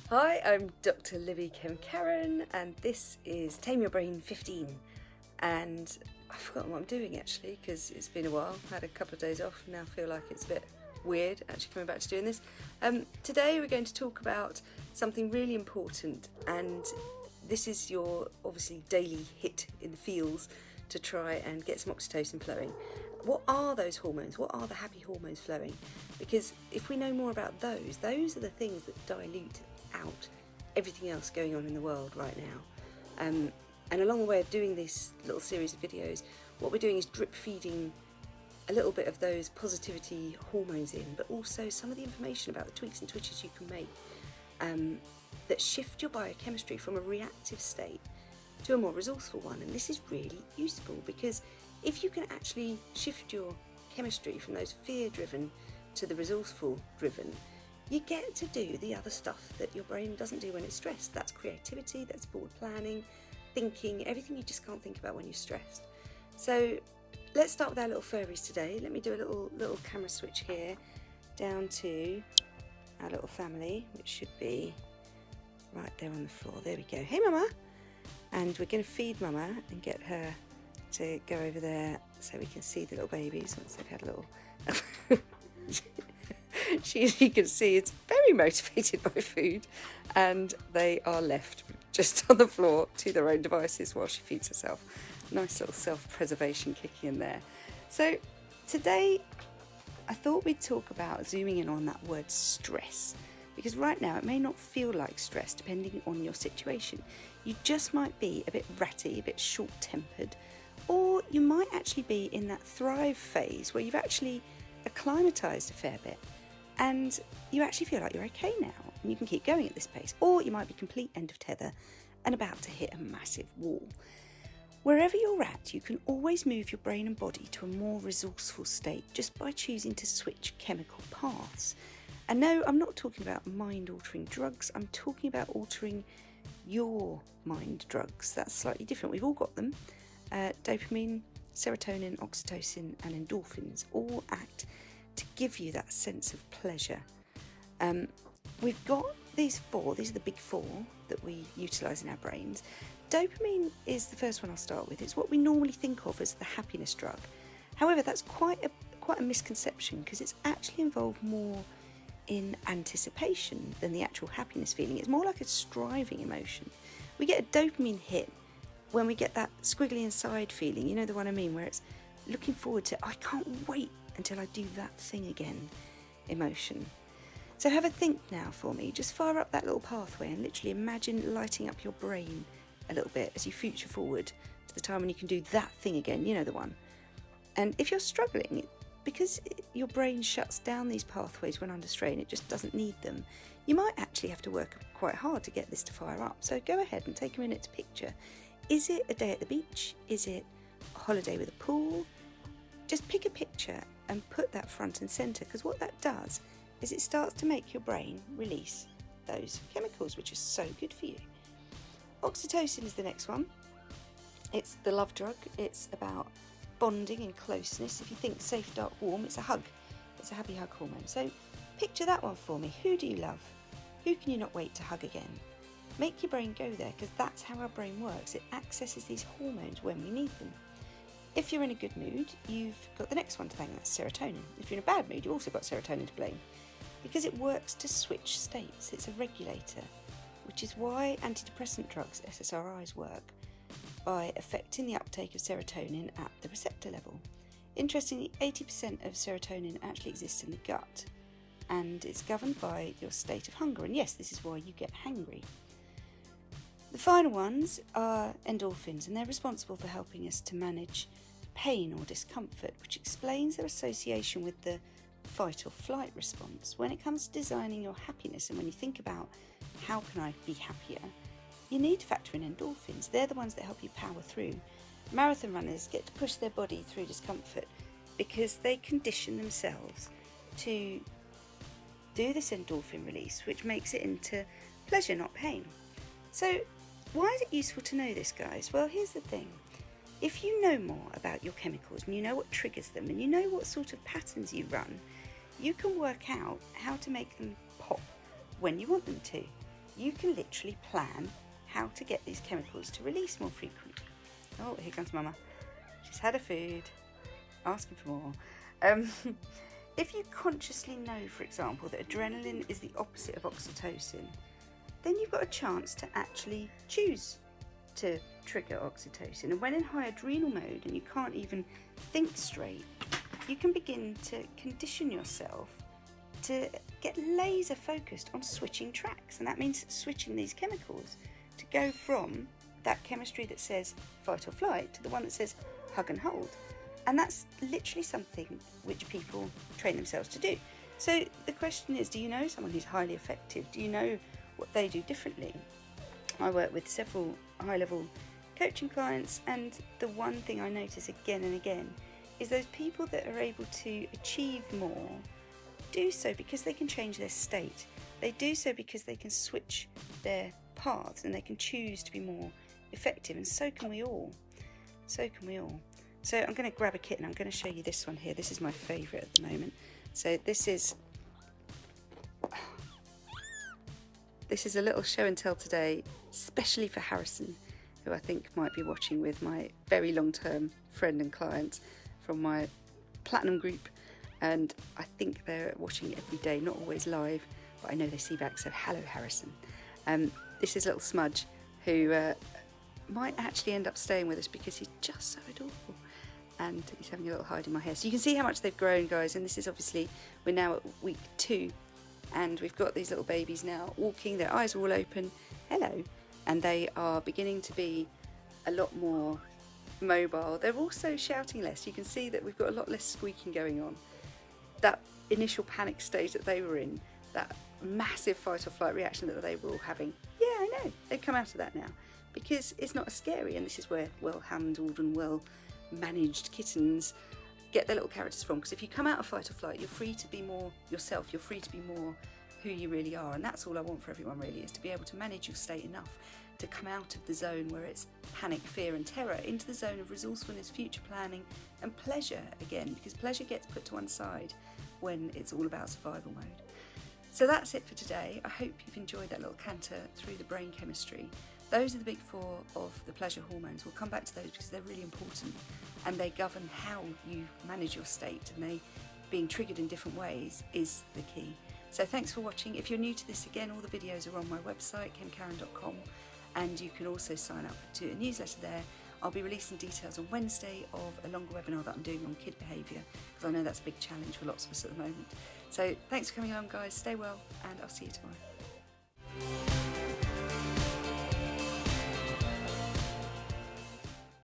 Hi, I'm Dr. Libby Kemkaran and this is Tame Your Brain 15, and I've forgotten what I'm doing actually because it's been a while. I had a couple of days off, now I feel like it's a bit weird actually coming back to doing this. Today we're going to talk about something really important, and this is your obviously daily hit in the fields to try and get some oxytocin flowing. What are those hormones? What are the happy hormones flowing? Because if we know more about those are the things that dilute out everything else going on in the world right now. And along the way of doing this little series of videos, what we're doing is drip feeding a little bit of those positivity hormones in, but also some of the information about the tweaks and twitches you can make that shift your biochemistry from a reactive state to a more resourceful one. And this is really useful because if you can actually shift your chemistry from those fear-driven to the resourceful-driven, you get to do the other stuff that your brain doesn't do when it's stressed. That's creativity, that's forward planning, thinking, everything you just can't think about when you're stressed. So let's start with our little furries today. Let me do a little camera switch here down to our little family, which should be right there on the floor. There we go. Hey Mama! And we're going to feed Mama and get her to go over there so we can see the little babies once they've had a little... She, as you can see, is very motivated by food, and they are left just on the floor to their own devices while she feeds herself. Nice little self-preservation kicking in there. So today I thought we'd talk about zooming in on that word stress, because right now it may not feel like stress depending on your situation. You just might be a bit ratty, a bit short-tempered, or you might actually be in that thrive phase where you've actually acclimatised a fair bit and you actually feel like you're okay now and you can keep going at this pace. Or you might be complete end of tether and about to hit a massive wall. Wherever you're at, you can always move your brain and body to a more resourceful state just by choosing to switch chemical paths. And no, I'm not talking about mind-altering drugs, I'm talking about altering your mind drugs. That's slightly different. We've all got them. Dopamine, serotonin, oxytocin and endorphins all act to give you that sense of pleasure. We've got these four. These are the big four that we utilise in our brains. Dopamine is the first one I'll start with. It's what we normally think of as the happiness drug. However, that's quite a misconception because it's actually involved more in anticipation than the actual happiness feeling. It's more like a striving emotion. We get a dopamine hit when we get that squiggly inside feeling, you know the one I mean, where it's looking forward to, I can't wait until I do that thing again emotion. So have a think now for me. Just fire up that little pathway and literally imagine lighting up your brain a little bit as you future forward to the time when you can do that thing again, you know the one. And if you're struggling, because your brain shuts down these pathways when under strain, it just doesn't need them, you might actually have to work quite hard to get this to fire up. So go ahead and take a minute to picture. Is it a day at the beach? Is it a holiday with a pool? Just pick a picture and put that front and centre, because what that does is it starts to make your brain release those chemicals which are so good for you. Oxytocin is the next one. It's the love drug. It's about bonding and closeness. If you think safe, dark, warm, it's a hug. It's a happy hug hormone. So picture that one for me. Who do you love? Who can you not wait to hug again? Make your brain go there, because that's how our brain works. It accesses these hormones when we need them. If you're in a good mood, you've got the next one to thank, that's serotonin. If you're in a bad mood, you've also got serotonin to blame, because it works to switch states. It's a regulator, which is why antidepressant drugs, SSRIs, work by affecting the uptake of serotonin at the receptor level. Interestingly, 80% of serotonin actually exists in the gut, and it's governed by your state of hunger. And yes, this is why you get hangry. The final ones are endorphins, and they're responsible for helping us to manage pain or discomfort, which explains their association with the fight or flight response. When it comes to designing your happiness, and when you think about how can I be happier, you need to factor in endorphins. They're the ones that help you power through. Marathon runners get to push their body through discomfort because they condition themselves to do this endorphin release, which makes it into pleasure, not pain. So why is it useful to know this, guys? Well, here's the thing. If you know more about your chemicals and you know what triggers them and you know what sort of patterns you run, you can work out how to make them pop when you want them to. you can literally plan how to get these chemicals to release more frequently. Oh, here comes Mama. She's had her food, asking for more. If you consciously know, for example, that adrenaline is the opposite of oxytocin, then you've got a chance to actually choose to trigger oxytocin. And when in high adrenal mode and you can't even think straight, you can begin to condition yourself to get laser focused on switching tracks. And that means switching these chemicals to go from that chemistry that says fight or flight to the one that says hug and hold. And that's literally something which people train themselves to do. So the question is, do you know someone who's highly effective? Do you know what they do differently? I work with several high-level coaching clients, and the one thing I notice again and again is those people that are able to achieve more do so because they can change their state. They do so because they can switch their paths and they can choose to be more effective, and so can we all. So can we all. So I'm going to grab a kit and I'm going to show you this one here. This is my favourite at the moment. So this is a little show and tell today, especially for Harrison, who I think might be watching with my very long-term friend and client from my platinum group. And I think they're watching every day, not always live, but I know they see back. So hello, Harrison. This is little Smudge, who might actually end up staying with us because he's just so adorable. And he's having a little hide in my hair. So you can see how much they've grown, guys. And this is obviously, we're now at week 2. And we've got these little babies now walking, their eyes are all open, hello. And they are beginning to be a lot more mobile. They're also shouting less. You can see that we've got a lot less squeaking going on. That initial panic stage that they were in, that massive fight or flight reaction that they were all having, yeah, I know, they've come out of that now. Because it's not as scary, and this is where well-handled and well-managed kittens get their little characters from. Because if you come out of fight or flight, you're free to be more yourself, you're free to be more who you really are. And that's all I want for everyone, really, is to be able to manage your state enough to come out of the zone where it's panic, fear and terror into the zone of resourcefulness, future planning and pleasure again, because pleasure gets put to one side when it's all about survival mode. So that's it for today. I hope you've enjoyed that little canter through the brain chemistry. Those are the big 4 of the pleasure hormones. We'll come back to those because they're really important and they govern how you manage your state, and they being triggered in different ways is the key. So thanks for watching. If you're new to this, again, all the videos are on my website, kemkaran.com, and you can also sign up to a newsletter there. I'll be releasing details on Wednesday of a longer webinar that I'm doing on kid behaviour, because I know that's a big challenge for lots of us at the moment. So thanks for coming along, guys. Stay well, and I'll see you tomorrow.